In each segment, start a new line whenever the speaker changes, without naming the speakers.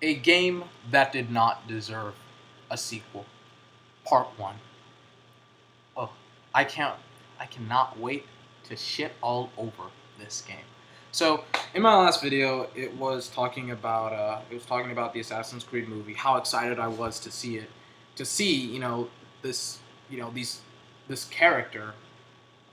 A game that did not deserve a sequel. Part 1. Oh, I can't I cannot wait to shit all over this game. So, in my last video, it was talking about the Assassin's Creed movie, how excited I was to see it, to see, this, these this character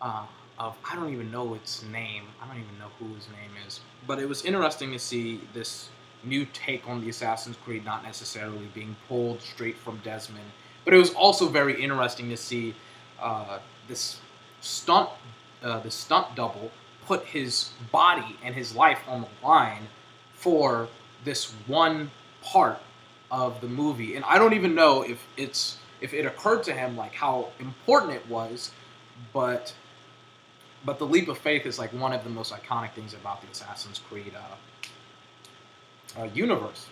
uh, of I don't even know its name. I don't even know who his name is. But it was interesting to see this new take on the Assassin's Creed, not necessarily being pulled straight from Desmond. But it was also very interesting to see uh, this stunt, the stunt double, put his body and his life on the line for this one part of the movie. And I don't even know if it occurred to him like how important it was, but the leap of faith is like one of the most iconic things about the Assassin's Creed universe.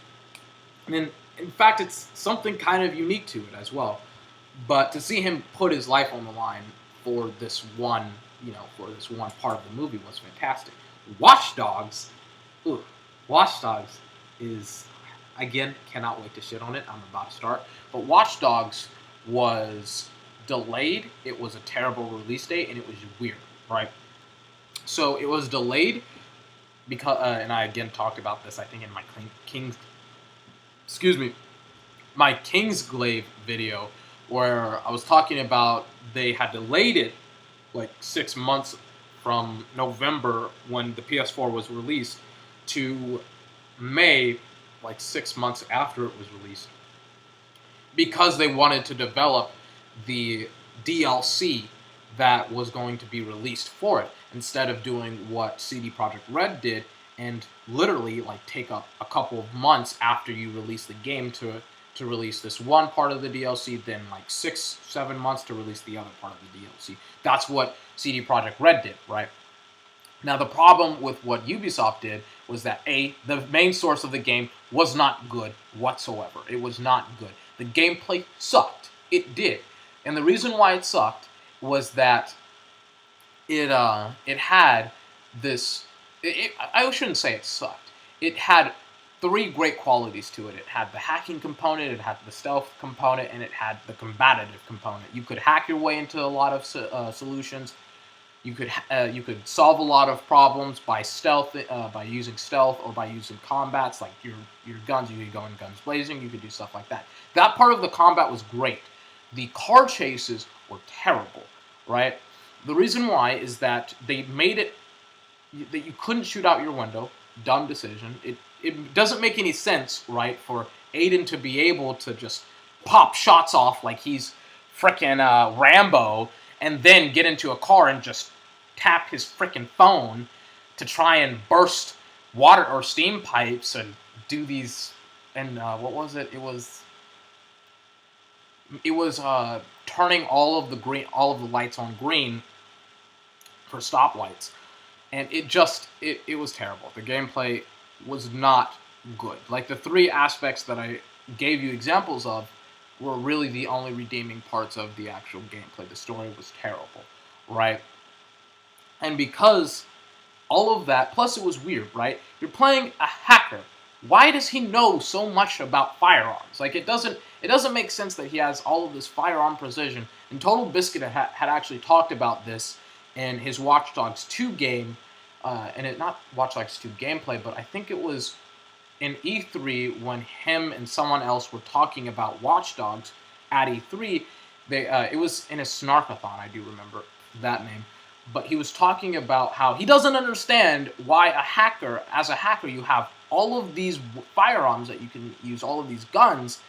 And in fact, it's something kind of unique to it as well. But to see him put his life on the line for this one, for this one part of the movie was fantastic. Watch Dogs, ooh, Watch Dogs is, again, cannot wait to shit on it. I'm about to start. But Watch Dogs was delayed. It was a terrible release date, and it was weird, right? So it was delayed because, and I again talked about this, I think, in my King's, excuse me, my Kingsglaive video, where I was talking about they had delayed it like 6 months from November when the PS4 was released to May, like 6 months after it was released, because they wanted to develop the DLC that was going to be released for it, instead of doing what CD Projekt Red did and literally like take up a couple of months after you release the game to release this one part of the DLC, then like 6-7 months to release the other part of the DLC. That's what CD Projekt Red did, right? Now, the problem with what Ubisoft did was that the main source of the game was not good whatsoever. It was not good. The gameplay sucked. It did. And the reason why it sucked was that it had this. I shouldn't say it sucked. It had three great qualities to it. It had the hacking component, it had the stealth component, and it had the combative component. You could hack your way into a lot of solutions. You could solve a lot of problems by stealth, by using stealth or by using combats like your guns. You could go in guns blazing. You could do stuff like that. That part of the combat was great. The car chases were terrible, right? The reason why is that they made it that you couldn't shoot out your window. Dumb decision. It doesn't make any sense, right, for Aiden to be able to just pop shots off like he's frickin' Rambo, and then get into a car and just tap his frickin' phone to try and burst water or steam pipes and do these. And what was it? It was turning all of the lights on green for stoplights, and it was terrible. The gameplay was not good. Like, the three aspects that I gave you examples of were really the only redeeming parts of the actual gameplay. The story was terrible, right? And because all of that, plus it was weird, right? You're playing a hacker. Why does he know so much about firearms? Like, it doesn't make sense that he has all of this firearm precision. And Total Biscuit had actually talked about this in his Watch Dogs 2 game, and it not Watch Dogs 2 gameplay, but I think it was in E3 when him and someone else were talking about Watch Dogs at E3. It was in a Snarkathon, I do remember that name. But he was talking about how he doesn't understand why as a hacker, you have all of these firearms that you can use, all of these guns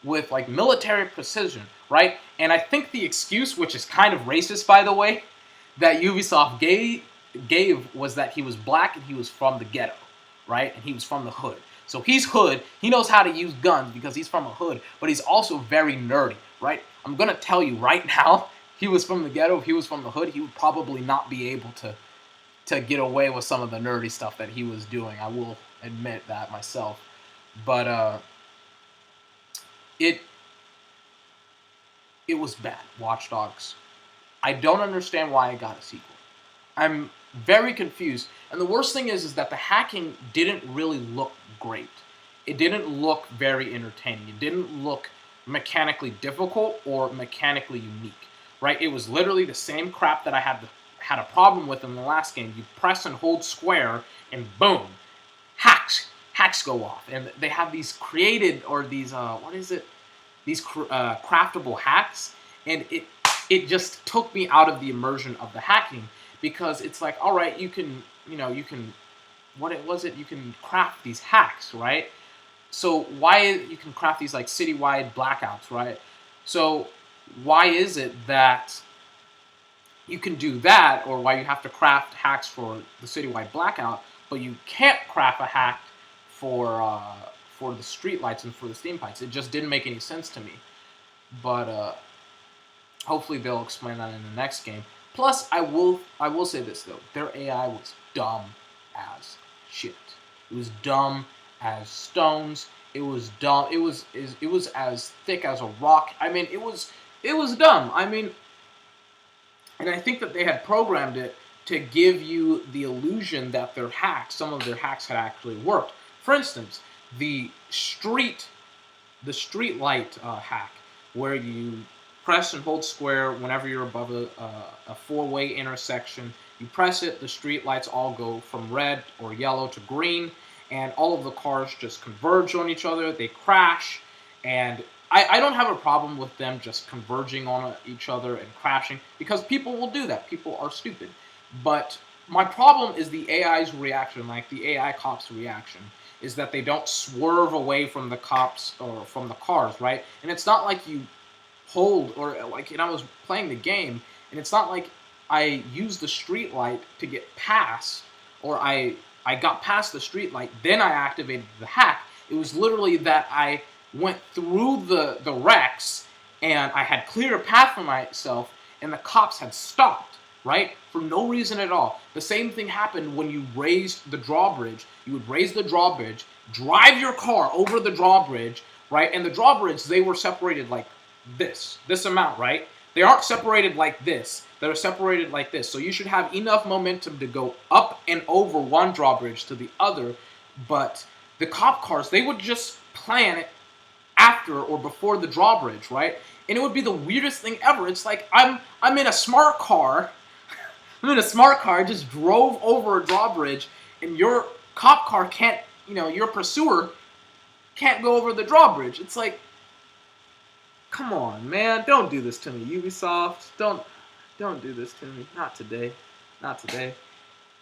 with like military precision, right? And I think the excuse, which is kind of racist, by the way, that Ubisoft gave was that he was black and he was from the ghetto, right? And he was from the hood. So he's hood. He knows how to use guns because he's from a hood, but he's also very nerdy, right? I'm going to tell you right now, he was from the ghetto. If he was from the hood, he would probably not be able to get away with some of the nerdy stuff that he was doing. I will admit that myself. But it it was bad. Watch Dogs. I don't understand why it got a sequel. I'm very confused. And the worst thing is that the hacking didn't really look great. it didn't look very entertaining. It didn't look mechanically difficult or mechanically unique, right? It was literally the same crap that I had a problem with in the last game. You press and hold square, and boom, hacks go off, and they have these created, or these what is it? These craftable hacks, and it just took me out of the immersion of the hacking, because it's like, all right, you can, you can, what it was it? You can craft these hacks, right? So why you can craft these like citywide blackouts, right? So why is it that you can do that, or why you have to craft hacks for the citywide blackout, but you can't craft a hack for the streetlights and for the steam pipes? It just didn't make any sense to me. But hopefully they'll explain that in the next game. Plus, I will say this though, their AI was dumb as shit. It was dumb as stones. It was dumb. It was as thick as a rock. I mean, it was dumb. I mean, and I think that they had programmed it to give you the illusion that some of their hacks had actually worked. For instance, the street light hack, where you press and hold square whenever you're above a four-way intersection. You press it, the street lights all go from red or yellow to green, and all of the cars just converge on each other. They crash, and I don't have a problem with them just converging on each other and crashing, because people will do that. People are stupid. But my problem is the AI's reaction, like the AI cops' reaction, is that they don't swerve away from the cops or from the cars, right? And it's not like you hold, or like, and I was playing the game, and it's not like I used the street light to get past, or I got past the street light, then I activated the hack. It was literally that I went through the wrecks, and I had cleared a path for myself, and the cops had stopped, right? For no reason at all. The same thing happened when you raised the drawbridge. You would raise the drawbridge, drive your car over the drawbridge, right? And the drawbridge, they were separated like this amount, right? They aren't separated like this. They're separated like this. So you should have enough momentum to go up and over one drawbridge to the other. But the cop cars, they would just plan it after or before the drawbridge, right? And it would be the weirdest thing ever. It's like I'm in a smart car. I'm in a smart car. I just drove over a drawbridge, and your cop car can't, your pursuer can't go over the drawbridge. It's like, come on, man, don't do this to me, Ubisoft. Don't do this to me. Not today. Not today.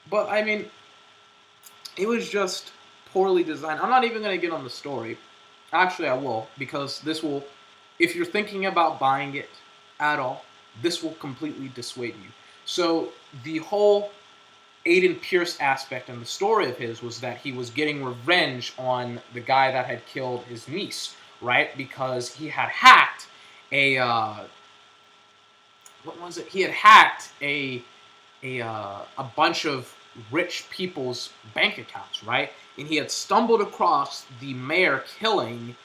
But I mean, it was just poorly designed. I'm not even going to get on the story. Actually, I will, because this will, if you're thinking about buying it at all, this will completely dissuade you. So the whole Aiden Pierce aspect and the story of his was that he was getting revenge on the guy that had killed his niece, right? Because he had hacked what was it? He had hacked a bunch of rich people's bank accounts, right? And he had stumbled across the mayor killing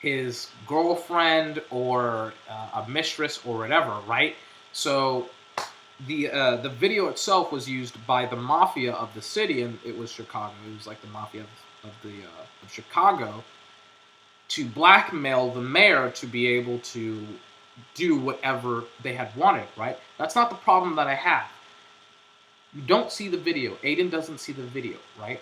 his girlfriend or a mistress or whatever, right? So the video itself was used by the mafia of the city, and it was Chicago. It was like the mafia of Chicago, to blackmail the mayor to be able to do whatever they had wanted, right? That's not the problem that I have. You don't see the video. Aiden doesn't see the video, right?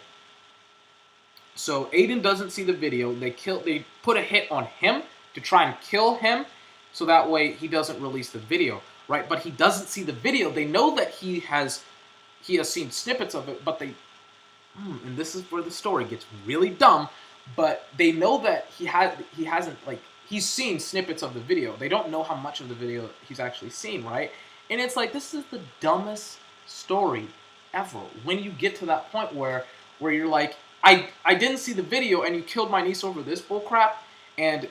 So Aiden doesn't see the video. They put a hit on him to try and kill him, so that way he doesn't release the video, right? But he doesn't see the video. They know that he has seen snippets of it, but and this is where the story gets really dumb, but they know that he's seen snippets of the video. They don't know how much of the video he's actually seen, right? And it's like, this is the dumbest story ever. When you get to that point where you're like, I didn't see the video, and you killed my niece over this bullcrap, and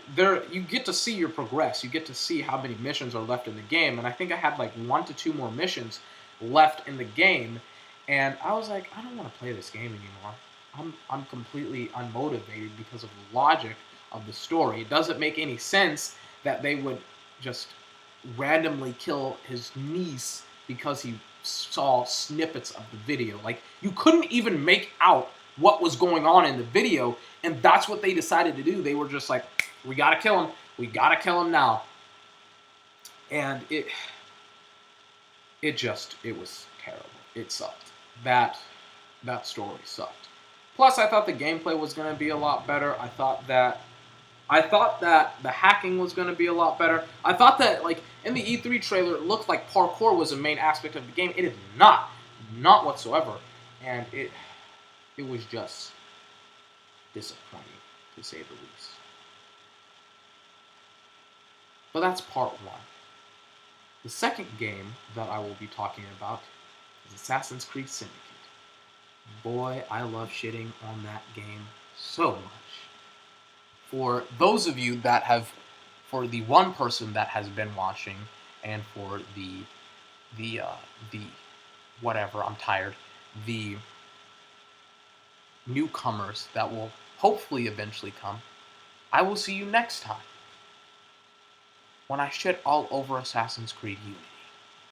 you get to see your progress. You get to see how many missions are left in the game, and I think I had like 1 to 2 more missions left in the game, and I was like, I don't want to play this game anymore. I'm completely unmotivated because of the logic of the story. It doesn't make any sense that they would just randomly kill his niece because he saw snippets of the video. Like, you couldn't even make out what was going on in the video, and that's what they decided to do. They were just like, we gotta kill him. We gotta kill him now. And it was terrible. It sucked. That story sucked. Plus, I thought the gameplay was going to be a lot better. I thought that the hacking was going to be a lot better. I thought that, like, in the E3 trailer, it looked like parkour was a main aspect of the game. It is not whatsoever, and it was just disappointing, to say the least. But that's part one. The second game that I will be talking about is Assassin's Creed Syndicate. Boy, I love shitting on that game so much. For those of you that have, for the one person that has been watching, and for the whatever, I'm tired, the newcomers that will hopefully eventually come, I will see you next time when I shit all over Assassin's Creed Unity.